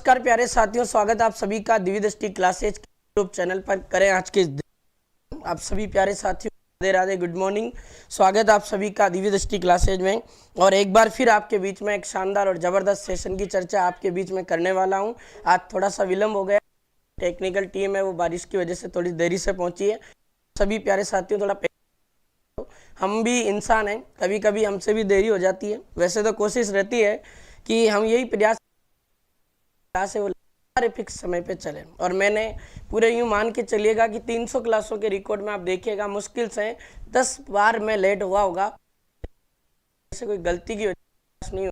नमस्कार प्यारे साथियों, स्वागत आप सभी का दिव्य दृष्टि क्लासेज यूट्यूब चैनल पर करें। आज के आप सभी प्यारे साथियों राधे राधे, गुड मॉर्निंग। स्वागत आप सभी का दिव्य दृष्टि क्लासेज में। और एक बार फिर आपके बीच में एक शानदार और ज़बरदस्त सेशन की चर्चा आपके बीच में करने वाला हूं। आज थोड़ा सा विलम्ब हो गया, टेक्निकल टीम है वो बारिश की वजह से थोड़ी देरी से पहुंची है। सभी प्यारे साथियों थोड़ा हम भी इंसान हैं, कभी कभी हमसे भी देरी हो जाती है। वैसे तो कोशिश रहती है कि हम यही प्रयास से वो सारे फिक्स समय पे चले। और मैंने पूरे यूँ मान के चलिएगा कि 300 क्लासों के रिकॉर्ड में आप देखिएगा मुश्किल से 10 बार मैं लेट हुआ होगा। ऐसे कोई गलती की वजह नहीं,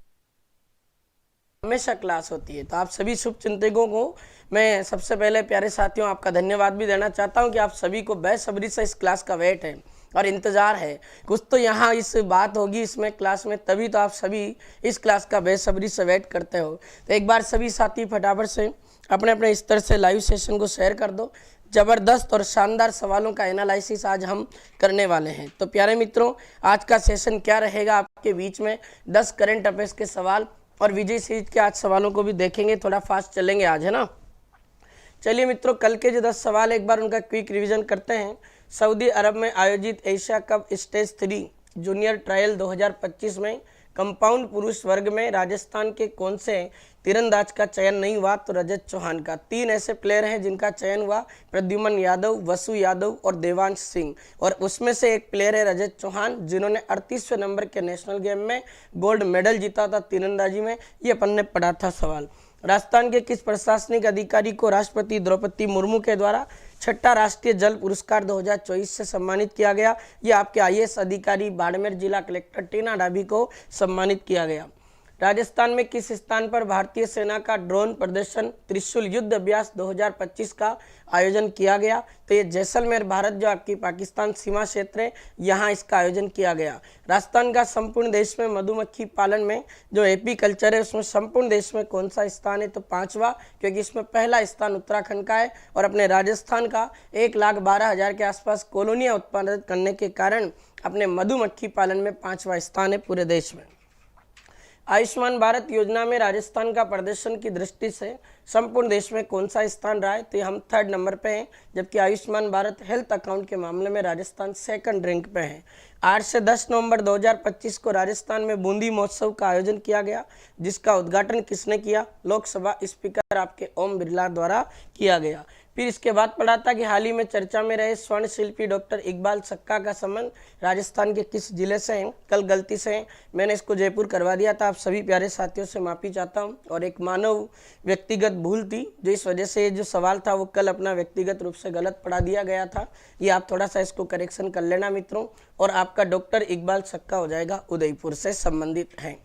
हमेशा क्लास होती है। तो आप सभी शुभ चिंतकों को मैं सबसे पहले प्यारे साथियों आपका धन्यवाद भी देना चाहता हूं कि आप सभी को बेसब्री से इस क्लास का वेट है और इंतज़ार है। कुछ तो यहाँ इस बात होगी इसमें क्लास में, तभी तो आप सभी इस क्लास का बेसब्री से वेट करते हो। तो एक बार सभी साथी फटाफट से अपने अपने स्तर से लाइव सेशन को शेयर कर दो। ज़बरदस्त और शानदार सवालों का एनालिसिस आज हम करने वाले हैं। तो प्यारे मित्रों, आज का सेशन क्या रहेगा आपके बीच में 10 करंट अफेयर्स के सवाल और विजय सीरीज के आज सवालों को भी देखेंगे। थोड़ा फास्ट चलेंगे आज, है ना। चलिए मित्रों, कल के जो 10 सवाल एक बार उनका क्विक रिवीजन करते हैं। सऊदी अरब में आयोजित Asia cup stage 3 junior trial 2025 में कंपाउंड पुरुष वर्ग में राजस्थान के कौन से तीरंदाज का चयन नहीं हुआ? तो रजत चौहान का। 3 ऐसे प्लेयर हैं जिनका चयन हुआ, प्रद्युमन यादव, वसु यादव और देवांश सिंह। और उसमें से एक प्लेयर है रजत चौहान, जिन्होंने 38वें नंबर के नेशनल गेम में गोल्ड मेडल जीता था तीरंदाजी में। ये अपन ने पढ़ा था सवाल। राजस्थान के किस प्रशासनिक अधिकारी को राष्ट्रपति द्रौपदी मुर्मू के द्वारा 6ठा राष्ट्रीय जल पुरस्कार 2024 से सम्मानित किया गया? ये आपके IAS अधिकारी बाड़मेर जिला कलेक्टर टीना डाभी को सम्मानित किया गया। राजस्थान में किस स्थान पर भारतीय सेना का ड्रोन प्रदर्शन त्रिशूल युद्ध अभ्यास 2025 का आयोजन किया गया? तो ये जैसलमेर भारत जो आपकी पाकिस्तान सीमा क्षेत्र है, यहाँ इसका आयोजन किया गया। राजस्थान का संपूर्ण देश में मधुमक्खी पालन में जो एपीकल्चर है उसमें संपूर्ण देश में कौन सा स्थान है? तो 5वां, क्योंकि इसमें पहला स्थान उत्तराखंड का है। और अपने राजस्थान का 1,12,000 के आसपास कॉलोनियाँ उत्पादित करने के कारण अपने मधुमक्खी पालन में 5वां स्थान है पूरे देश में। आयुष्मान भारत योजना में राजस्थान का प्रदर्शन की दृष्टि से संपूर्ण देश में कौन सा स्थान रहा है? तो हम 3rd नंबर पे हैं, जबकि आयुष्मान भारत हेल्थ अकाउंट के मामले में राजस्थान 2nd रैंक पे है। 8 से 10 नवंबर 2025 को राजस्थान में बूंदी महोत्सव का आयोजन किया गया, जिसका उद्घाटन किसने किया? लोकसभा स्पीकर आपके ओम बिरला द्वारा किया गया। फिर इसके बाद पढ़ा था कि हाल ही में चर्चा में रहे स्वर्ण शिल्पी डॉक्टर इकबाल सक्का का संबंध राजस्थान के किस जिले से है? कल गलती से मैंने इसको जयपुर करवा दिया था, आप सभी प्यारे साथियों से माफ़ी चाहता हूं। और एक मानव व्यक्तिगत भूल थी, जो इस वजह से जो सवाल था वो कल अपना व्यक्तिगत रूप से गलत पढ़ा दिया गया था। ये आप थोड़ा सा इसको करेक्शन कर लेना मित्रों। और आपका डॉक्टर इकबाल सक्का हो जाएगा उदयपुर से संबंधित है।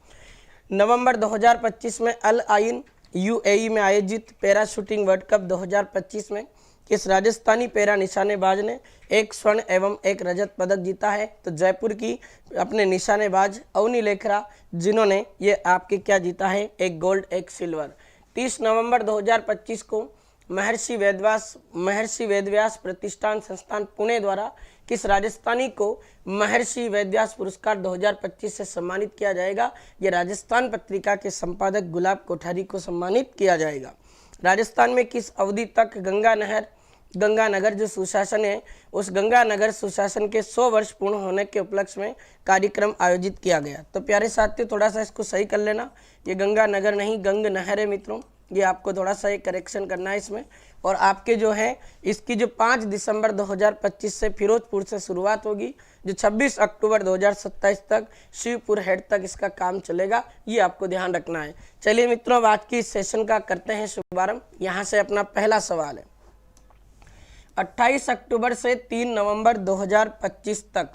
नवंबर 2025 में अल आइन UAE में आयोजित पैरा शूटिंग वर्ल्ड कप 2025 में किस राजस्थानी पैरा निशानेबाज ने 1 स्वर्ण एवं 1 रजत पदक जीता है? तो जयपुर की अपने निशानेबाज अवनी लेखरा, जिन्होंने ये आपके क्या जीता है? 1 गोल्ड 1 सिल्वर। 30 नवंबर 2025 को महर्षि वेदव्यास प्रतिष्ठान संस्थान पुणे द्वारा किस राजस्थानी को महर्षि वेदव्यास पुरस्कार 2025 से सम्मानित किया जाएगा? ये राजस्थान पत्रिका के संपादक गुलाब कोठारी को सम्मानित किया जाएगा। राजस्थान में किस अवधि तक गंगानगर जो सुशासन है, उस गंगानगर सुशासन के 100 वर्ष पूर्ण होने के उपलक्ष्य में कार्यक्रम आयोजित किया गया? तो प्यारे साथियों थोड़ा सा इसको सही कर लेना, ये गंगानगर नहीं गंग नहर है मित्रों, ये आपको थोड़ा सा एक करेक्शन करना है इसमें। और आपके जो है इसकी जो 5 दिसंबर 2025 से फिरोजपुर से शुरुआत होगी, जो 26 अक्टूबर 2027 तक शिवपुर हेड तक इसका काम चलेगा, ये आपको ध्यान रखना है। चलिए मित्रों, अब आज की इस सेशन का करते हैं शुभारंभ। यहाँ से अपना पहला सवाल है, 28 अक्टूबर से 3 नवंबर 2025 तक,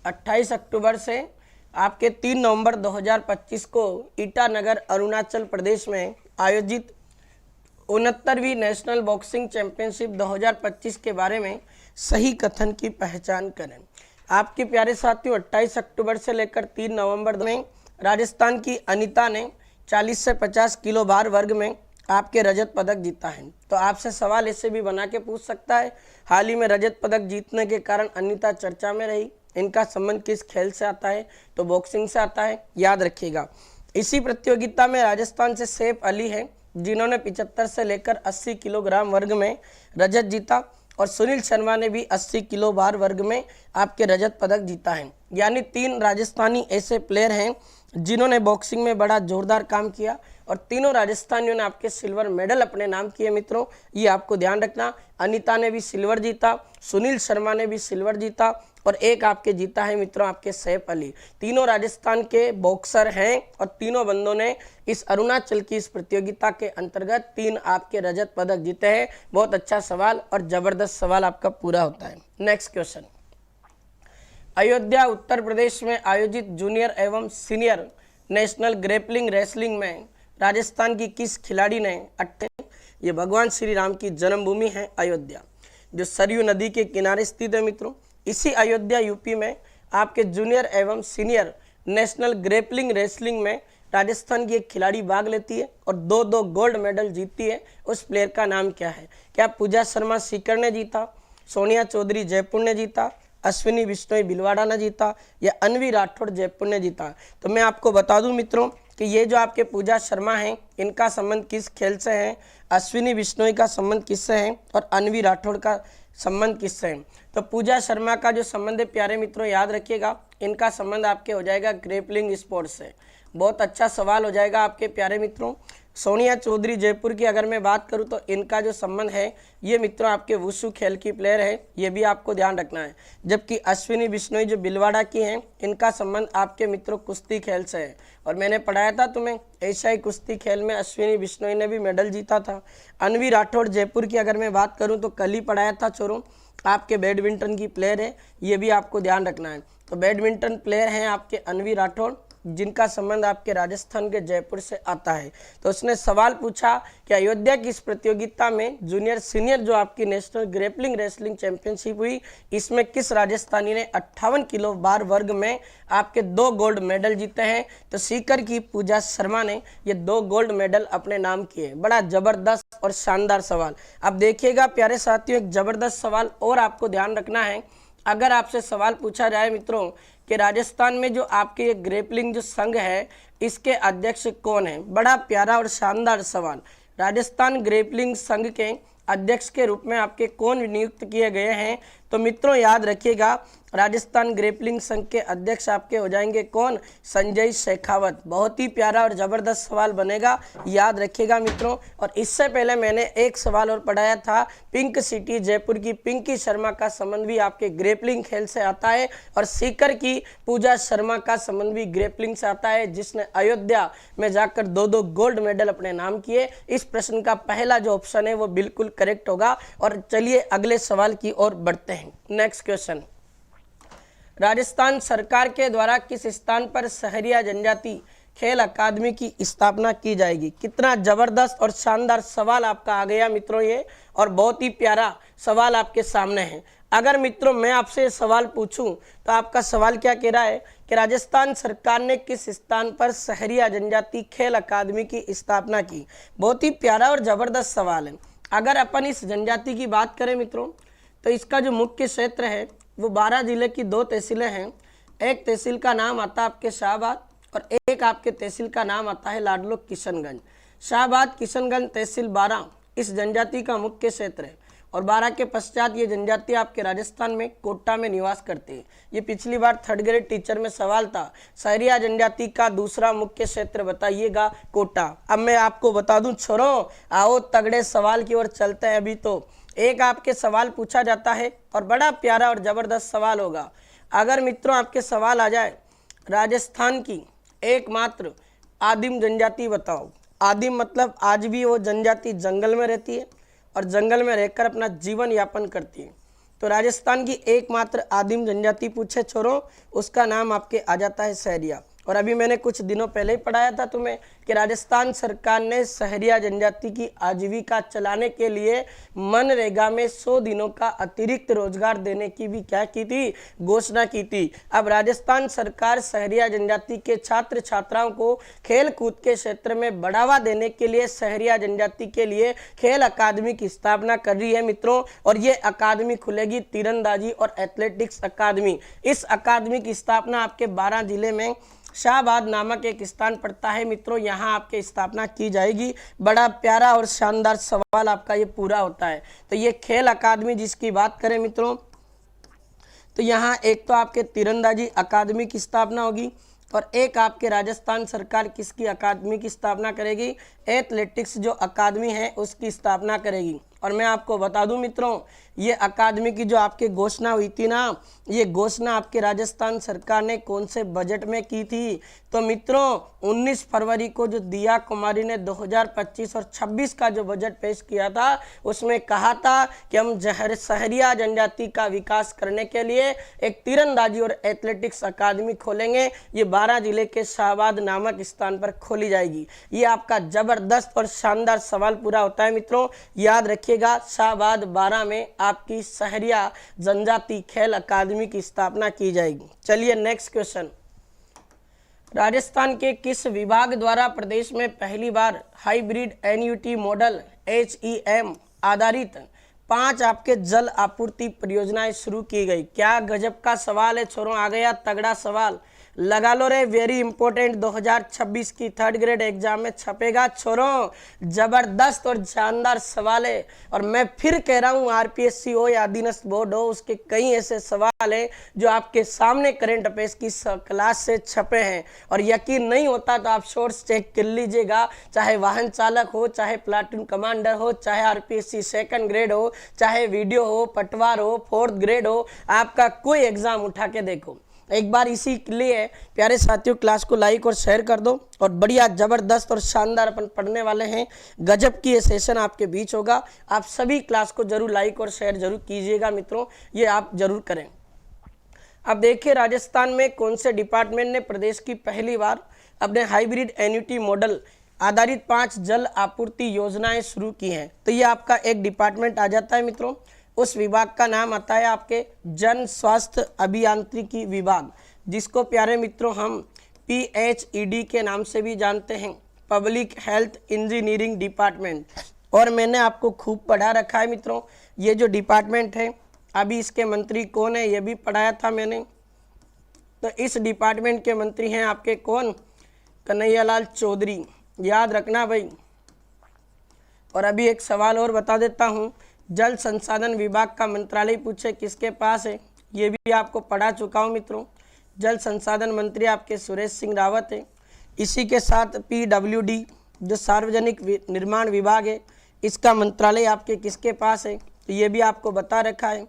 28 अक्टूबर से आपके 3 नवंबर 2025 को ईटानगर अरुणाचल प्रदेश में आयोजित 69वीं नेशनल बॉक्सिंग चैंपियनशिप 2025 के बारे में सही कथन की पहचान करें। आपके प्यारे साथियों 28 अक्टूबर से लेकर 3 नवंबर में राजस्थान की अनीता ने 40 से 50 किलो भार वर्ग में आपके रजत पदक जीता है। तो आपसे सवाल इससे भी बना के पूछ सकता है, हाल ही में रजत पदक जीतने के कारण अनीता चर्चा में रही, इनका संबंध किस खेल से आता है? तो बॉक्सिंग से आता है, याद रखिएगा। इसी प्रतियोगिता में राजस्थान से सैफ अली है जिन्होंने 75 से लेकर 80 किलोग्राम वर्ग में रजत जीता, और सुनील शर्मा ने भी 80 किलो भार वर्ग में आपके रजत पदक जीता है। यानी 3 राजस्थानी ऐसे प्लेयर हैं जिन्होंने बॉक्सिंग में बड़ा जोरदार काम किया, और तीनों राजस्थानियों ने आपके सिल्वर मेडल अपने नाम किए मित्रों, ये आपको ध्यान रखना। अनीता ने भी सिल्वर जीता, सुनील शर्मा ने भी सिल्वर जीता, और एक आपके जीता है मित्रों आपके सैफ अली। तीनों राजस्थान के बॉक्सर हैं, और तीनों बंदों ने इस अरुणाचल की इस प्रतियोगिता के अंतर्गत 3 आपके रजत पदक जीते हैं। बहुत अच्छा सवाल और जबरदस्त सवाल आपका पूरा होता है। नेक्स्ट क्वेश्चन, अयोध्या उत्तर प्रदेश में आयोजित जूनियर एवं सीनियर नेशनल ग्रेपलिंग रेसलिंग में राजस्थान की किस खिलाड़ी ने ये भगवान श्री राम की जन्मभूमि है अयोध्या, जो सरयू नदी के किनारे स्थित है मित्रों। इसी अयोध्या यूपी में आपके जूनियर एवं सीनियर नेशनल ग्रेपलिंग रेसलिंग में राजस्थान की एक खिलाड़ी भाग लेती है और 2-2 गोल्ड मेडल जीतती है। उस प्लेयर का नाम क्या है? क्या पूजा शर्मा सीकर ने जीता, सोनिया चौधरी जयपुर ने जीता, अश्विनी बिश्नोई भीलवाड़ा ने जीता, या अन्वी राठौड़ जयपुर ने जीता? तो मैं आपको बता दूं मित्रों कि ये जो आपके पूजा शर्मा हैं, इनका संबंध किस खेल से है, अश्विनी बिश्नोई का संबंध किससे है, और अन्वी राठौड़ का संबंध किससे है? तो पूजा शर्मा का जो संबंध है प्यारे मित्रों याद रखिएगा, इनका संबंध आपके हो जाएगा ग्रेपलिंग स्पोर्ट से। बहुत अच्छा सवाल हो जाएगा आपके प्यारे मित्रों। सोनिया चौधरी जयपुर की अगर मैं बात करूं तो इनका जो संबंध है ये मित्रों आपके वुशु खेल की प्लेयर है, ये भी आपको ध्यान रखना है। जबकि अश्विनी बिश्नोई जो भीलवाड़ा की हैं, इनका संबंध आपके मित्रों कुश्ती खेल से है, और मैंने पढ़ाया था तुम्हें एशियाई कुश्ती खेल में अश्विनी बिश्नोई ने भी मेडल जीता था। अन्वी राठौड़ जयपुर की अगर मैं बात करूँ तो कल ही पढ़ाया था छोरों, आपके बैडमिंटन की प्लेयर है, ये भी आपको ध्यान रखना है। तो बैडमिंटन प्लेयर हैं आपके अन्वी राठौड़, जिनका संबंध आपके राजस्थान के जयपुर से आता है। तो उसने सवाल पूछा कि अयोध्या की इस प्रतियोगिता में जूनियर सीनियर जो आपकी नेशनल ग्रेपलिंग रेसलिंग चैंपियनशिप हुई, इसमें किस राजस्थानी ने 58 किलो बार वर्ग में आपके 2 गोल्ड मेडल जीते हैं? तो सीकर की पूजा शर्मा ने ये 2 गोल्ड मेडल अपने नाम किए। बड़ा जबरदस्त और शानदार सवाल। अब देखिएगा प्यारे साथियों, एक जबरदस्त सवाल और आपको ध्यान रखना है। अगर आपसे सवाल पूछा जाए मित्रों कि राजस्थान में जो आपके ये ग्रेपलिंग जो संघ है, इसके अध्यक्ष कौन है? बड़ा प्यारा और शानदार सवाल। राजस्थान ग्रेपलिंग संघ के अध्यक्ष के रूप में आपके कौन नियुक्त किए गए हैं? तो मित्रों याद रखिएगा, राजस्थान ग्रेपलिंग संघ के अध्यक्ष आपके हो जाएंगे कौन? संजय शेखावत। बहुत ही प्यारा और जबरदस्त सवाल बनेगा, याद रखिएगा मित्रों। और इससे पहले मैंने एक सवाल और पढ़ाया था, पिंक सिटी जयपुर की पिंकी शर्मा का संबंध भी आपके ग्रेपलिंग खेल से आता है, और सीकर की पूजा शर्मा का संबंध भी ग्रेपलिंग से आता है, जिसने अयोध्या में जाकर 2-2 गोल्ड मेडल अपने नाम किए। इस प्रश्न का पहला जो ऑप्शन है वो बिल्कुल करेक्ट होगा। और चलिए अगले सवाल की ओर बढ़ते हैं। नेक्स्ट क्वेश्चन, राजस्थान सरकार के द्वारा किस स्थान पर सहरिया जनजाति खेल अकादमी की स्थापना की जाएगी? कितना जबरदस्त और शानदार सवाल आपका आ गया मित्रों ये, और बहुत ही प्यारा सवाल आपके सामने है। अगर मित्रों मैं आपसे सवाल पूछूं तो आपका सवाल क्या कह रहा है कि राजस्थान सरकार ने किस स्थान पर सहरिया जनजाति खेल अकादमी की स्थापना की? बहुत ही प्यारा और जबरदस्त सवाल है। अगर अपन इस जनजाति की बात करें मित्रों तो इसका जो मुख्य क्षेत्र है वो 12 जिले की 2 तहसीलें हैं। एक तहसील का नाम आता है आपके शाहबाद, और एक आपके तहसील का नाम आता है लाडलो किशनगंज। शाहबाद किशनगंज तहसील 12 इस जनजाति का मुख्य क्षेत्र है, और 12 के पश्चात ये जनजाति आपके राजस्थान में कोटा में निवास करती है। ये पिछली बार 3rd ग्रेड टीचर में सवाल था, सहरिया जनजाति का दूसरा मुख्य क्षेत्र बताइएगा, कोटा। अब मैं आपको बता दूं छोरों, आओ तगड़े सवाल की ओर चलते हैं। अभी तो एक आपके सवाल पूछा जाता है और बड़ा प्यारा और जबरदस्त सवाल होगा। अगर मित्रों आपके सवाल आ जाए, राजस्थान की एकमात्र आदिम जनजाति बताओ। आदिम मतलब आज भी वो जनजाति जंगल में रहती है और जंगल में रहकर अपना जीवन यापन करती है। तो राजस्थान की एकमात्र आदिम जनजाति पूछे छोरों, उसका नाम आपके आ जाता है सहरिया। और अभी मैंने कुछ दिनों पहले ही पढ़ाया था तुम्हें कि राजस्थान सरकार ने सहरिया जनजाति की आजीविका चलाने के लिए मनरेगा में 100 दिनों का अतिरिक्त रोजगार देने की भी क्या की थी? घोषणा की थी। अब राजस्थान सरकार सहरिया जनजाति के छात्र छात्राओं को खेल कूद के क्षेत्र में बढ़ावा देने के लिए सहरिया जनजाति के लिए खेल अकादमी की स्थापना कर रही है मित्रों। और ये अकादमी खुलेगी तीरंदाजी और एथलेटिक्स अकादमी। इस अकादमी की स्थापना आपके 12 जिले में शाहबाद नामक एक स्थान पड़ता है मित्रों, यहाँ आपके स्थापना की जाएगी। बड़ा प्यारा और शानदार सवाल आपका ये पूरा होता है। तो ये खेल अकादमी जिसकी बात करें मित्रों, तो यहाँ एक तो आपके तीरंदाजी अकादमी की स्थापना होगी और एक आपके राजस्थान सरकार किसकी अकादमी की स्थापना करेगी, एथलेटिक्स जो अकादमी है उसकी स्थापना करेगी। और मैं आपको बता दूं मित्रों, ये अकादमी की जो आपके घोषणा हुई थी ना, ये घोषणा आपके राजस्थान सरकार ने कौन से बजट में की थी, तो मित्रों 19 फरवरी को जो दिया कुमारी ने 2025 और 26 का जो बजट पेश किया था उसमें कहा था कि हम सहरिया जनजाति का विकास करने के लिए एक तीरंदाजी और एथलेटिक्स अकादमी खोलेंगे। ये 12 जिले के शाहबाद नामक स्थान पर खोली जाएगी। ये आपका जबरदस्त और शानदार सवाल पूरा होता है मित्रों, याद रखिएगा। शाहबाद 12 में आपकी सहरिया जनजाति खेल अकादमी की स्थापना की जाएगी। चलिए नेक्स्ट क्वेश्चन, राजस्थान के किस विभाग द्वारा प्रदेश में पहली बार हाइब्रिड एन्युटी मॉडल HEM आधारित 5 आपके जल आपूर्ति परियोजनाएं शुरू की गई? क्या गजब का सवाल है छोरों, आ गया तगड़ा सवाल, लगा लो रे, वेरी इंपॉर्टेंट, 2026 की 3rd ग्रेड एग्जाम में छपेगा छोरों। जबरदस्त और शानदार सवाल है। और मैं फिर कह रहा हूँ RPSC हो या अधीनस्थ बोर्ड हो, उसके कई ऐसे सवाल है जो आपके सामने करंट अफेयर्स की क्लास से छपे हैं। और यकीन नहीं होता तो आप शॉर्ट्स चेक कर लीजिएगा, चाहे वाहन चालक हो, चाहे प्लाटून कमांडर हो, चाहे RPSC 2nd ग्रेड हो, चाहे वीडियो हो, पटवार हो, 4th ग्रेड हो, आपका कोई एग्जाम उठा के देखो। एक बार इसी के लिए प्यारे साथियों क्लास को लाइक और शेयर कर दो। और बढ़िया जबरदस्त और शानदार अपन पढ़ने वाले हैं, गजब की ये सेशन आपके बीच होगा। आप सभी क्लास को जरूर लाइक और शेयर जरूर कीजिएगा मित्रों, ये आप जरूर करें। अब देखिए राजस्थान में कौन से डिपार्टमेंट ने प्रदेश की पहली बार अपने हाइब्रिड एन्युटी मॉडल आधारित 5 जल आपूर्ति योजनाएं शुरू की हैं। तो ये आपका एक डिपार्टमेंट आ जाता है मित्रों, उस विभाग का नाम आता है आपके जन स्वास्थ्य अभियांत्रिकी विभाग, जिसको प्यारे मित्रों हम PHED के नाम से भी जानते हैं, पब्लिक हेल्थ इंजीनियरिंग डिपार्टमेंट। और मैंने आपको खूब पढ़ा रखा है मित्रों, ये जो डिपार्टमेंट है अभी इसके मंत्री कौन है ये भी पढ़ाया था मैंने। तो इस डिपार्टमेंट के मंत्री हैं आपके कौन, कन्हैयालाल चौधरी, याद रखना भाई। और अभी एक सवाल और बता देता हूँ, जल संसाधन विभाग का मंत्रालय पूछे किसके पास है, ये भी आपको पढ़ा चुका हूँ मित्रों। जल संसाधन मंत्री आपके सुरेश सिंह रावत है। इसी के साथ PWD जो सार्वजनिक निर्माण विभाग है, इसका मंत्रालय आपके किसके पास है, तो ये भी आपको बता रखा है,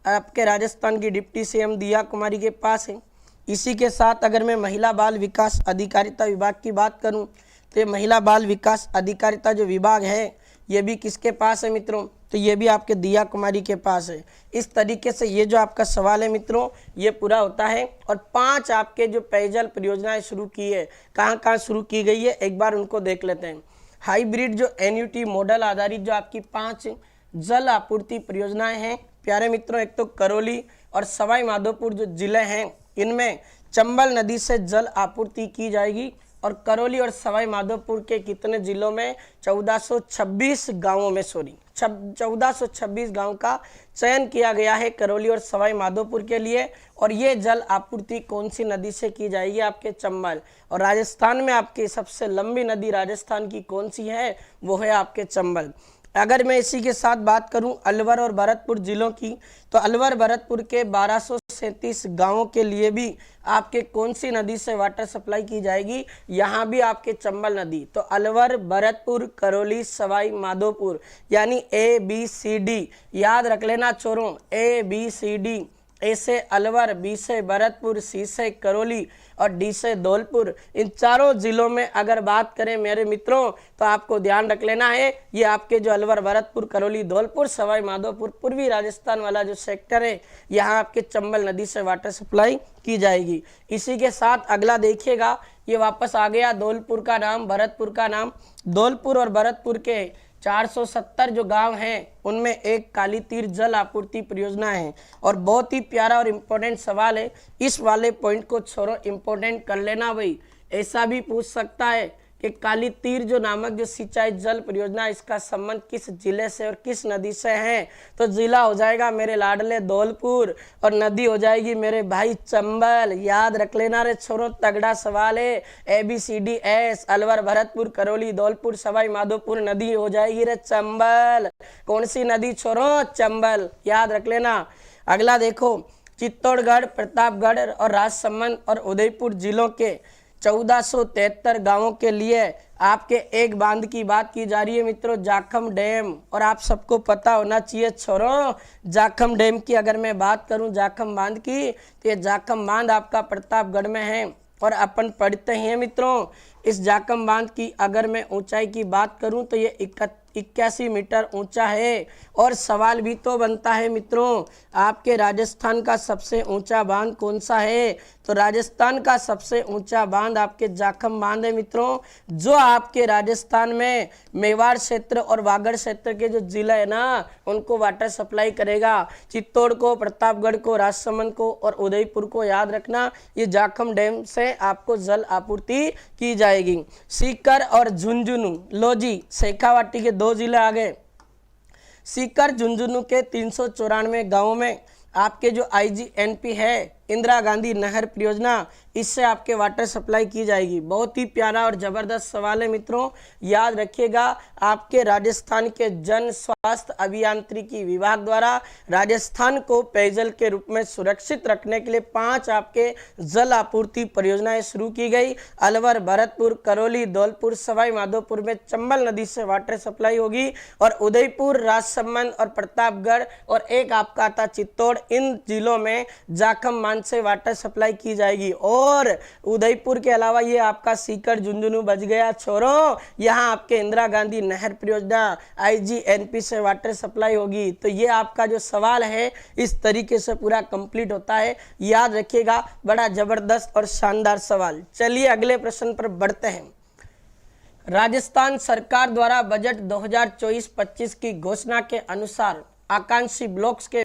आपके राजस्थान की डिप्टी CM दिया कुमारी के पास है। इसी के साथ अगर मैं महिला बाल विकास अधिकारिता विभाग की बात करूँ तो ये महिला बाल विकास अधिकारिता जो विभाग है ये भी किसके पास है मित्रों, तो ये भी आपके दिया कुमारी के पास है। इस तरीके से ये जो आपका सवाल है मित्रों ये पूरा होता है। और 5 आपके जो पेयजल परियोजनाएं शुरू की है, कहाँ कहाँ शुरू की गई है एक बार उनको देख लेते हैं। हाइब्रिड जो एन्युटी मॉडल आधारित जो आपकी 5 जल आपूर्ति परियोजनाएं हैं प्यारे मित्रों, एक तो करौली और सवाई माधोपुर जो जिले हैं इनमें चंबल नदी से जल आपूर्ति की जाएगी। और करौली और सवाई माधोपुर के कितने जिलों में, 1426 गांवों में, 1426 गांव का चयन किया गया है करौली और सवाई माधोपुर के लिए। और ये जल आपूर्ति कौन सी नदी से की जाएगी, आपके चंबल। और राजस्थान में आपकी सबसे लंबी नदी राजस्थान की कौन सी है, वो है आपके चंबल। अगर मैं इसी के साथ बात करूं अलवर और भरतपुर जिलों की, तो अलवर भरतपुर के 1237 गांवों के लिए भी आपके कौन सी नदी से वाटर सप्लाई की जाएगी, यहाँ भी आपके चंबल नदी। तो अलवर, भरतपुर, करौली, सवाई माधोपुर यानी ABCD याद रख लेना छोरों, ABCD। A से अलवर, B से भरतपुर, C से करौली और D से धौलपुर। इन चारों जिलों में अगर बात करें मेरे मित्रों तो आपको ध्यान रख लेना है, ये आपके जो अलवर, भरतपुर, करौली, धौलपुर, सवाई माधोपुर, पूर्वी राजस्थान वाला जो सेक्टर है यहाँ आपके चंबल नदी से वाटर सप्लाई की जाएगी। इसी के साथ अगला देखिएगा, ये वापस आ गया धौलपुर का नाम, भरतपुर का नाम। धौलपुर और भरतपुर के 470 जो गांव हैं उनमें एक काली तीर जल आपूर्ति परियोजना है। और बहुत ही प्यारा और इम्पोर्टेंट सवाल है, इस वाले पॉइंट को छोड़ो, इम्पोर्टेंट कर लेना भाई। ऐसा भी पूछ सकता है कि काली तीर जो नामक जो सिंचाई जल परियोजना, इसका संबंध किस जिले से और किस नदी से है? तो जिला हो जाएगा मेरे लाडले धौलपुर और नदी हो जाएगी मेरे भाई चंबल। याद रख लेना रे छोरो, तगड़ा सवाल है। ABCDS अलवर, भरतपुर, करौली, धौलपुर, सवाई माधोपुर, नदी हो जाएगी रे चंबल। कौन सी नदी छोरो? चंबल, याद रख लेना। अगला देखो, चित्तौड़गढ़, प्रतापगढ़ और राजसमंद और उदयपुर जिलों के 1473 गांवों के लिए आपके एक बांध की बात की जा रही है मित्रों, जाखम डैम। और आप सबको पता होना चाहिए छोरो, जाखम डैम की अगर मैं बात करूं, जाखम बांध की, तो ये जाखम बांध आपका प्रतापगढ़ में है। और अपन पढ़ते हैं मित्रों, इस जाखम बांध की अगर मैं ऊंचाई की बात करूं तो ये 81 मीटर ऊंचा है। और सवाल भी तो बनता है मित्रों, आपके राजस्थान का सबसे ऊंचा बांध कौन सा है? तो राजस्थान का सबसे ऊंचा बांध आपके जाखम बांध है मित्रों, जो आपके राजस्थान में मेवाड़ क्षेत्र और वागड़ क्षेत्र के जो जिले है ना, उनको वाटर सप्लाई करेगा। चित्तौड़ को, प्रतापगढ़ को, राजसमंद को और उदयपुर को याद रखना, ये जाखम डैम से आपको जल आपूर्ति की जाएगी। सीकर और झुंझुनू, लो जी, शेखावाटी के 2 जिले आ गए। सीकर झुंझुनू के 394 गांवों में आपके जो IGNP है, इंदिरा गांधी नहर परियोजना, इससे आपके वाटर सप्लाई की जाएगी। बहुत ही प्यारा और जबरदस्त सवाल है मित्रों, याद रखिएगा। आपके राजस्थान के जन स्वास्थ्य अभियांत्रिकी विभाग द्वारा राजस्थान को पेयजल के रूप में सुरक्षित रखने के लिए 5 आपके जल आपूर्ति परियोजनाएं शुरू की गई। अलवर, भरतपुर, करौली, धौलपुर, सवाई माधोपुर में चंबल नदी से वाटर सप्लाई होगी। और उदयपुर, राजसमंद और प्रतापगढ़ और एक आपका आता चित्तौड़, इन जिलों में जाखम बांध से वाटर सप्लाई की जाएगी। और उदयपुर के अलावा ये आपका सीकर झुंझुनू बच गया छोरो, यहाँ आपके इंदिरा गांधी नहर परियोजना IGNP से वाटर सप्लाई होगी। तो ये आपका जो सवाल है इस तरीके से पूरा कंप्लीट होता है, याद रखिएगा। बड़ा जबरदस्त और शानदार सवाल। चलिए अगले प्रश्न पर बढ़ते हैं। राजस्थान सरकार द्वारा बजट 2024-25 की घोषणा के अनुसार आकांक्षी ब्लॉक्स के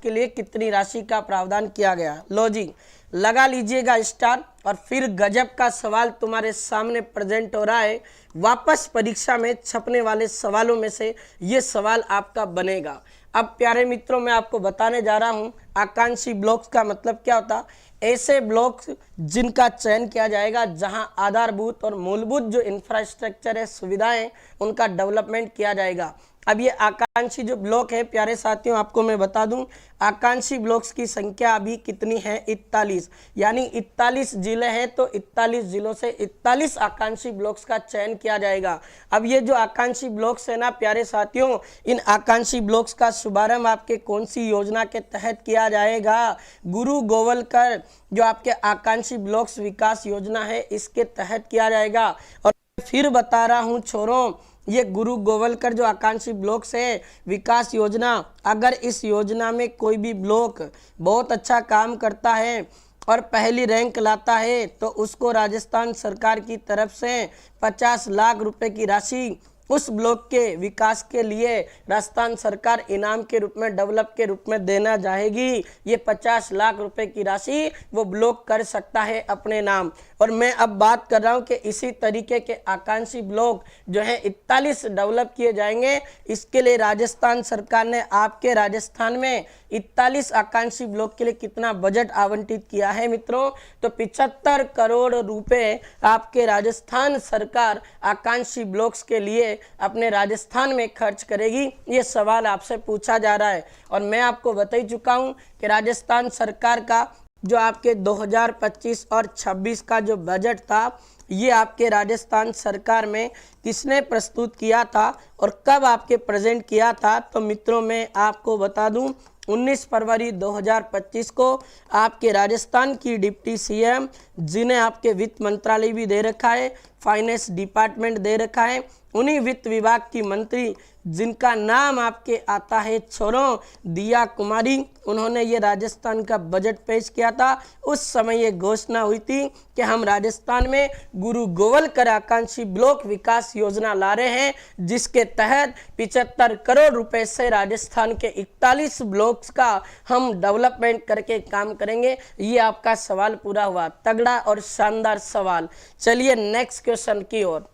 लिए कितनी राशि का प्रावधान किया गया? लो जी, लगा लीजिएगा स्टार। और फिर गजब का सवाल तुम्हारे सामने प्रेजेंट हो रहा है। वापस परीक्षा में छपने वाले सवालों में से ये सवाल आपका बनेगा। अब प्यारे मित्रों, मैं आपको बताने जा रहा हूँ आकांक्षी ब्लॉक्स का मतलब क्या होता। ऐसे ब्लॉक्स जिनका चयन किया जाएगा जहां आधारभूत और मूलभूत जो इंफ्रास्ट्रक्चर है, सुविधाएं, उनका डेवलपमेंट किया जाएगा। अब ये आकांक्षी जो ब्लॉक है प्यारे साथियों, आपको मैं बता दूं, आकांक्षी ब्लॉक्स की संख्या अभी कितनी है? 41। यानी 41 जिले हैं तो 41 जिलों से 41 आकांक्षी ब्लॉक्स का चयन किया जाएगा। अब ये जो आकांक्षी ब्लॉक्स है ना प्यारे साथियों, इन आकांक्षी ब्लॉक्स का शुभारंभ आपके कौन सी योजना के तहत किया जाएगा? गुरु गोवलकर जो आपके आकांक्षी ब्लॉक्स विकास योजना है, इसके तहत किया जाएगा। और फिर बता रहा हूं छोरों, ये गुरु गोवलकर जो आकांक्षी ब्लॉक है विकास योजना, अगर इस योजना में कोई भी ब्लॉक बहुत अच्छा काम करता है और पहली रैंक लाता है तो उसको राजस्थान सरकार की तरफ से 50 लाख रुपए की राशि उस ब्लॉक के विकास के लिए राजस्थान सरकार इनाम के रूप में, डेवलप के रूप में देना चाहेगी। ये 50 लाख रुपए की राशि वो ब्लॉक कर सकता है अपने नाम। और मैं अब बात कर रहा हूँ कि इसी तरीके के आकांक्षी ब्लॉक जो है 41 डेवलप किए जाएंगे। इसके लिए राजस्थान सरकार ने आपके राजस्थान में 41 आकांक्षी ब्लॉक के लिए कितना बजट आवंटित किया है मित्रों? तो 75 करोड़ रुपए आपके राजस्थान सरकार आकांक्षी ब्लॉक्स के लिए अपने राजस्थान में खर्च करेगी। ये सवाल आपसे पूछा जा रहा है और मैं आपको बता ही चुका हूं कि राजस्थान सरकार का जो आपके 2025 और 26 का जो बजट था, ये आपके राजस्थान सरकार में किसने प्रस्तुत किया था और कब आपके प्रेजेंट किया था? तो मित्रों मैं आपको बता दूं, 19 फरवरी 2025 को आपके राजस्थान की डिप्टी CM, जिन्हें आपके वित्त मंत्रालय भी दे रखा है, फाइनेंस डिपार्टमेंट दे रखा है, उन्हीं वित्त विभाग की मंत्री जिनका नाम आपके आता है छोरों दिया कुमारी, उन्होंने ये राजस्थान का बजट पेश किया था। उस समय ये घोषणा हुई थी कि हम राजस्थान में गुरु गोवलकर आकांक्षी ब्लॉक विकास योजना ला रहे हैं, जिसके तहत 75 करोड़ रुपए से राजस्थान के 41 ब्लॉक्स का हम डेवलपमेंट करके काम करेंगे। ये आपका सवाल पूरा हुआ, तगड़ा और शानदार सवाल। चलिए नेक्स्ट क्वेश्चन की ओर।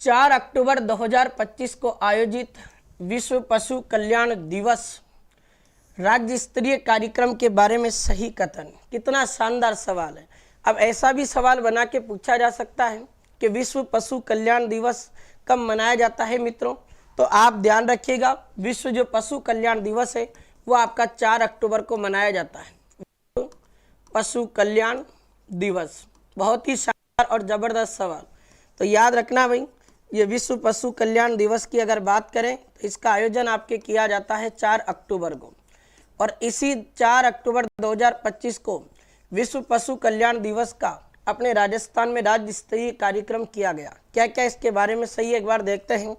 4 अक्टूबर 2025 को आयोजित विश्व पशु कल्याण दिवस राज्य स्तरीय कार्यक्रम के बारे में सही कथन। कितना शानदार सवाल है। अब ऐसा भी सवाल बना के पूछा जा सकता है कि विश्व पशु कल्याण दिवस कब मनाया जाता है मित्रों। तो आप ध्यान रखिएगा, विश्व जो पशु कल्याण दिवस है वो आपका 4 अक्टूबर को मनाया जाता है। पशु कल्याण दिवस, बहुत ही शानदार और ज़बरदस्त सवाल। तो याद रखना भाई, ये विश्व पशु कल्याण दिवस की अगर बात करें तो इसका आयोजन आपके किया जाता है 4 अक्टूबर को, और इसी 4 अक्टूबर 2025 को विश्व पशु कल्याण दिवस का अपने राजस्थान में राज्य स्तरीय कार्यक्रम किया गया। क्या क्या इसके बारे में सही एक बार देखते हैं।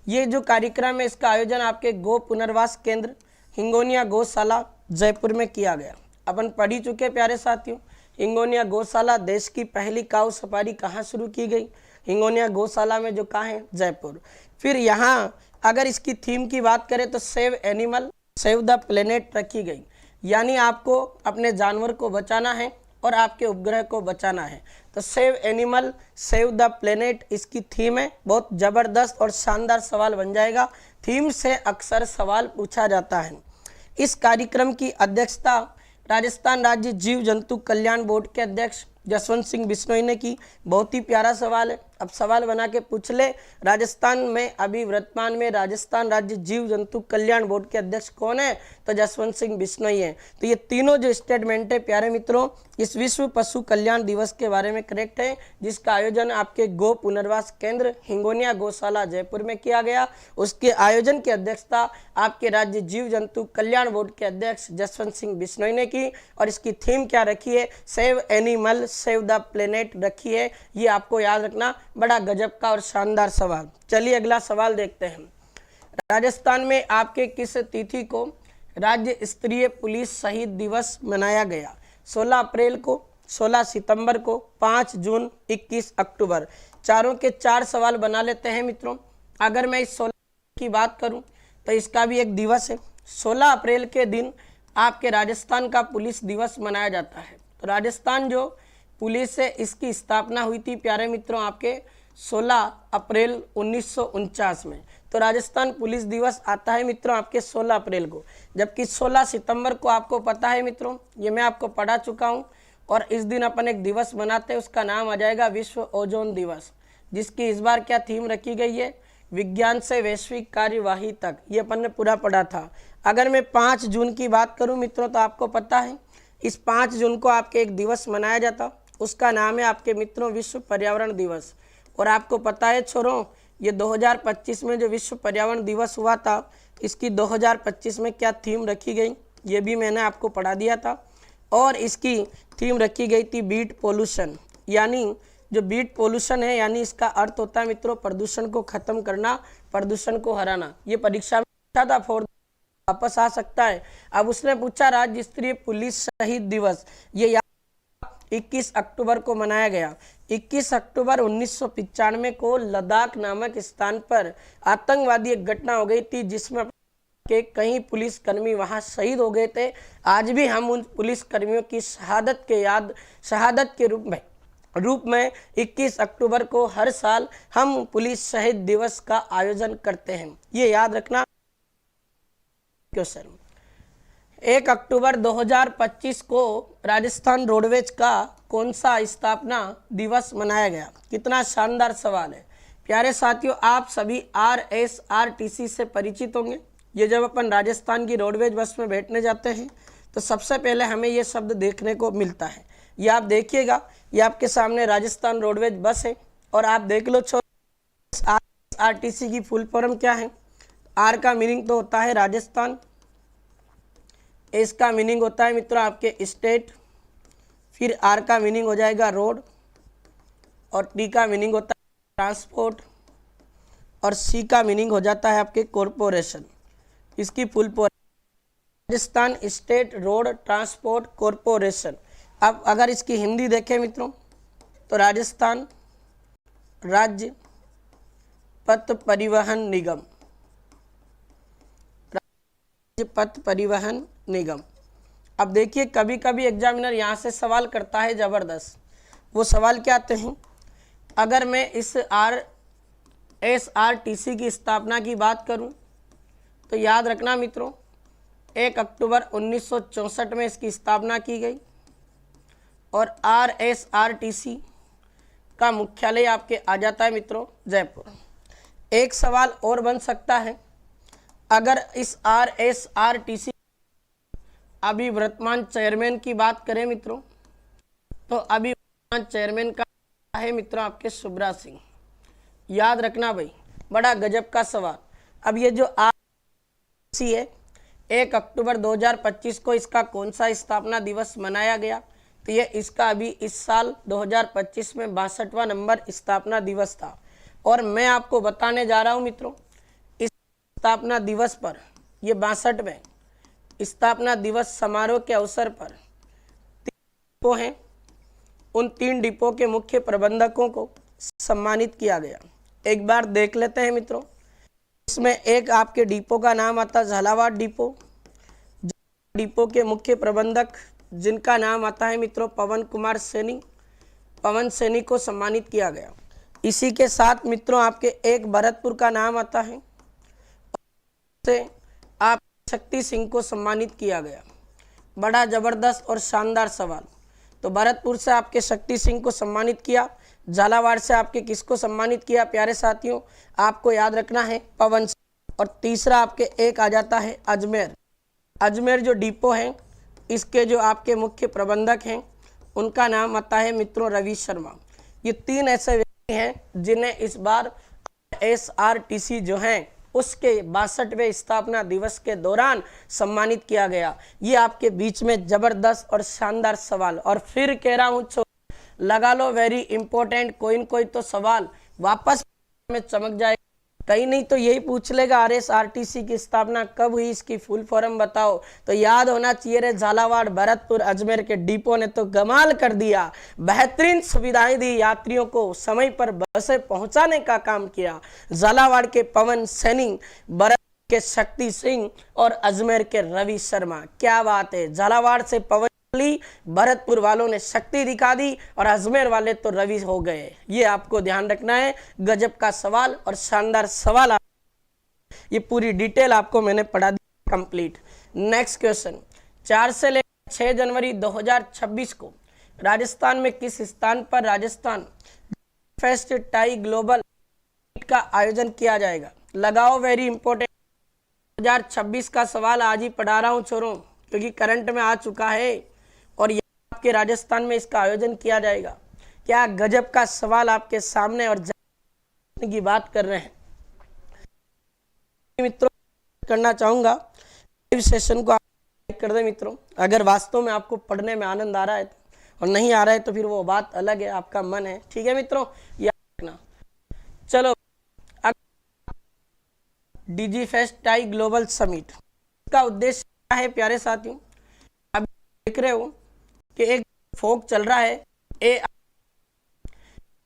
ये जो कार्यक्रम है इसका आयोजन आपके गो पुनर्वास केंद्र हिंगोनिया गौशाला जयपुर में किया गया। अपन पढ़ ही चुके प्यारे साथियों, हिंगोनिया गौशाला, देश की पहली काऊ सफारी कहाँ शुरू की गई? हिंगोनिया गौशाला में, जो कहाँ है? जयपुर। फिर यहाँ अगर इसकी थीम की बात करें तो save animal save the planet रखी गई, यानी आपको अपने जानवर को बचाना है और आपके उपग्रह को बचाना है। तो save animal save the planet इसकी थीम है। बहुत ज़बरदस्त और शानदार सवाल बन जाएगा। थीम से अक्सर सवाल पूछा जाता है। इस कार्यक्रम की अध्यक्षता राजस्थान राज्य जीव जंतु कल्याण बोर्ड के अध्यक्ष जसवंत सिंह बिश्नोई ने की। बहुत ही प्यारा सवाल है। अब सवाल बना के पूछ ले, राजस्थान में अभी वर्तमान में राजस्थान राज्य जीव जंतु कल्याण बोर्ड के अध्यक्ष कौन है? तो जसवंत सिंह बिश्नोई है। तो ये तीनों जो स्टेटमेंट है प्यारे मित्रों इस विश्व पशु कल्याण दिवस के बारे में करेक्ट है, जिसका आयोजन आपके गो पुनर्वास केंद्र हिंगोनिया गौशाला जयपुर में किया गया। उसके आयोजन की अध्यक्षता आपके राज्य जीव जंतु कल्याण बोर्ड के अध्यक्ष जसवंत सिंह बिश्नोई ने की। और इसकी थीम क्या रखी है? Save animal save the planet रखी है। ये आपको याद रखना, बड़ा गजब का और शानदार सवाल। चलिए अगला सवाल देखते हैं। राजस्थान में आपके किस तिथि को राज्य स्तरीय पुलिस शहीद दिवस मनाया गया? 16 अप्रैल को, 16 सितंबर को, 5 जून, 21 अक्टूबर। चारों के 4 सवाल बना लेते हैं मित्रों। अगर मैं इस 16 की बात करूं तो इसका भी एक दिवस है। 16 अप्रैल के दिन आपके राजस्थान का पुलिस दिवस मनाया जाता है। तो राजस्थान जो पुलिस है इसकी स्थापना हुई थी प्यारे मित्रों आपके 16 अप्रैल 1949 में। तो राजस्थान पुलिस दिवस आता है मित्रों आपके 16 अप्रैल को, जबकि 16 सितंबर को आपको पता है मित्रों, ये मैं आपको पढ़ा चुका हूँ। और इस दिन अपन एक दिवस मनाते हैं, उसका नाम आ जाएगा विश्व ओजोन दिवस, जिसकी इस बार क्या थीम रखी गई है? विज्ञान से वैश्विक कार्यवाही तक। ये अपन ने पूरा पढ़ा था। अगर मैं 5 जून की बात करूँ मित्रों तो आपको पता है इस 5 जून को आपके एक दिवस मनाया जाता, उसका नाम है आपके मित्रों विश्व पर्यावरण दिवस। और आपको पता है छोरों, ये 2025 में जो विश्व पर्यावरण दिवस हुआ था इसकी 2025 में क्या थीम रखी गई, ये भी मैंने आपको पढ़ा दिया था। और इसकी थीम रखी गई थी बीट पोल्यूशन, यानी जो बीट पोल्यूशन है यानी इसका अर्थ होता है मित्रों प्रदूषण को खत्म करना, प्रदूषण को हराना। ये परीक्षा में पूछा था, वापस आ सकता है। अब उसने पूछा राज्य स्तरीय पुलिस शहीद दिवस, ये 21 अक्टूबर को मनाया गया। 21 अक्टूबर 1995 को लद्दाख नामक स्थान पर आतंकवादी एक घटना हो गई थी जिसमें के कई पुलिसकर्मी वहां शहीद हो गए थे। आज भी हम उन पुलिसकर्मियों की शहादत के रूप में 21 अक्टूबर को हर साल हम पुलिस शहीद दिवस का आयोजन करते हैं। ये याद रखना। क्वेश्चन 1 अक्टूबर 2025 को राजस्थान रोडवेज का कौन सा स्थापना दिवस मनाया गया? कितना शानदार सवाल है प्यारे साथियों। आप सभी RSRTC से परिचित होंगे। ये जब अपन राजस्थान की रोडवेज बस में बैठने जाते हैं तो सबसे पहले हमें ये शब्द देखने को मिलता है। ये आप देखिएगा, ये आपके सामने राजस्थान रोडवेज बस है। और आप देख लो RSRTC की फुल फॉर्म क्या है? R का मीनिंग तो होता है राजस्थान, S का मीनिंग होता है मित्रों आपके स्टेट, फिर R का मीनिंग हो जाएगा रोड, और T का मीनिंग होता है ट्रांसपोर्ट, और C का मीनिंग हो जाता है आपके कॉरपोरेशन। इसकी full form Rajasthan state road transport corporation. अब अगर इसकी हिंदी देखें मित्रों तो राजस्थान राज्य पथ परिवहन निगम, पथ परिवहन निगम। अब देखिए कभी कभी एग्जामिनर यहाँ से सवाल करता है ज़बरदस्त। वो सवाल क्या आते हैं? अगर मैं इस एसआरटीसी की स्थापना की बात करूं तो याद रखना मित्रों 1 अक्टूबर 1964 में इसकी स्थापना की गई और आरएसआरटीसी का मुख्यालय आपके आ जाता है मित्रों जयपुर। एक सवाल और बन सकता है, अगर इस आरएसआरटीसी अभी वर्तमान चेयरमैन की बात करें मित्रों, तो अभी वर्तमान चेयरमैन का है मित्रों आपके सुब्रा सिंह। याद रखना भाई, बड़ा गजब का सवाल। अब ये जो आरएसआरटीसी है 1 अक्टूबर 2025 को इसका कौन सा स्थापना दिवस मनाया गया, तो ये इसका अभी इस साल 2025 में 62वां नंबर स्थापना दिवस था। और मैं आपको बताने जा रहा हूं मित्रों, इस स्थापना दिवस पर, ये 62वें स्थापना दिवस समारोह के अवसर पर 3 डिपो हैं, उन 3 डिपो के मुख्य प्रबंधकों को सम्मानित किया गया। एक बार देख लेते हैं मित्रों। इसमें एक आपके डिपो का नाम आता है झालावाड़ डिपो। डिपो के मुख्य प्रबंधक जिनका नाम आता है मित्रों पवन कुमार सैनी, पवन सैनी को सम्मानित किया गया। इसी के साथ मित्रों आपके एक भरतपुर का नाम आता है, से आप शक्ति सिंह को सम्मानित किया गया। बड़ा जबरदस्त और शानदार सवाल। तो भरतपुर से आपके शक्ति सिंह को सम्मानित किया, झालावाड़ से आपके किसको सम्मानित किया प्यारे साथियों, आपको याद रखना है पवन सिंह। और तीसरा आपके एक आ जाता है अजमेर। अजमेर जो डिपो है इसके जो आपके मुख्य प्रबंधक हैं उनका नाम आता है मित्रों रवि शर्मा। ये 3 ऐसे व्यक्ति हैं जिन्हें इस बार एसआरटीसी जो है उसके 62वें स्थापना दिवस के दौरान सम्मानित किया गया। ये आपके बीच में जबरदस्त और शानदार सवाल। और फिर कह रहा हूं लगा लो वेरी इंपॉर्टेंट, कोई न कोई तो सवाल वापस में चमक जाएगा। कहीं नहीं तो यही पूछ लेगा आरएसआरटीसी की स्थापना कब हुई, इसकी फुल फॉर्म बताओ। तो याद होना चाहिए रे, झालावाड़ भरतपुर अजमेर के डिपो ने तो कमाल कर दिया, बेहतरीन सुविधाएं दी, यात्रियों को समय पर बसें पहुंचाने का काम किया। झालावाड़ के पवन सैनी, भरतपुर के शक्ति सिंह और अजमेर के रवि शर्मा। क्या बात है, झालावाड़ से पवन, भरतपुर वालों ने शक्ति दिखा दी और अजमेर वाले तो रवि हो गए। ये आपको ध्यान रखना है। गजब का सवाल और शानदार सवाल। ये पूरी डिटेल आपको मैंने पढ़ा दी कंप्लीट। नेक्स्ट क्वेश्चन, 4 से लेकर 6 जनवरी 2026 को राजस्थान में किस स्थान पर राजस्थान फेस्ट टाई ग्लोबल का आयोजन किया जाएगा? लगाओ वेरी इंपॉर्टेंट, 2026 का सवाल आज ही पढ़ा रहा हूं छोरों, क्योंकि करंट में आ चुका है और आपके राजस्थान में इसका आयोजन किया जाएगा। क्या गजब का सवाल आपके सामने और की बात कर रहे हैं मित्रों। करना चाहूंगा लाइव सेशन को आप कर दे मित्रों, अगर वास्तव में आपको पढ़ने में आनंद आ रहा है और नहीं आ रहा है तो फिर वो बात अलग है, आपका मन है। ठीक है मित्रों, याद रखना। चलो, DG fest tie global summit का उद्देश्य क्या है प्यारे साथियों? आप देख रहे हो कि एक फोक चल रहा है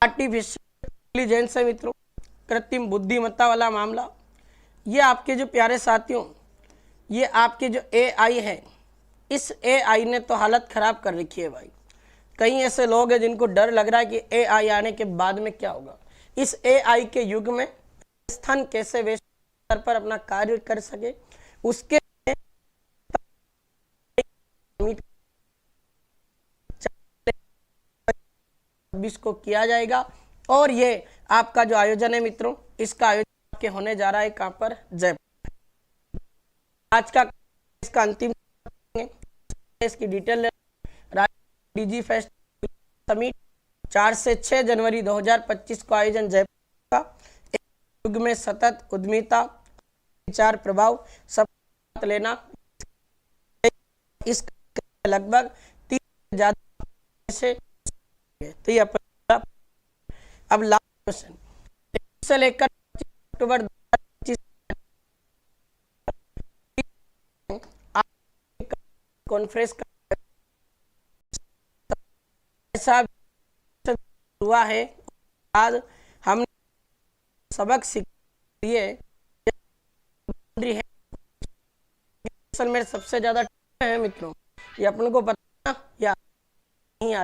आर्टिफिशियल इंटेलिजेंस है मित्रों, कृत्रिम बुद्धिमत्ता वाला मामला। ये आपके जो प्यारे साथियों, ये आपके जो एआई है, इस एआई ने तो हालत खराब कर रखी है भाई। कई ऐसे लोग हैं जिनको डर लग रहा है कि एआई आने के बाद में क्या होगा। इस एआई के युग में राजस्थान कैसे वैश्विक स्तर पर अपना कार्य कर सके, उसके को किया जाएगा। और ये आपका जो आयोजन है मित्रों, इसका आयोजन आपके होने जा रहा है कहां पर? जयपुर। आज का इसका अंतिम, इसकी डिटेल डीजी फेस्ट समिट 4 से 6 जनवरी 2025 को आयोजन जयपुर का। युग में सतत उद्यमिता, विचार, प्रभाव सब लेना। इस लगभग 30 से ज्यादा से तो ये अब लास्ट क्वेश्चन से लेकर अक्टूबर 2025 कॉन्फ्रेंस का ऐसा हुआ है। आज हमने सबक सीखे में सबसे ज्यादा है मित्रों, ये अपन को पता या नहीं?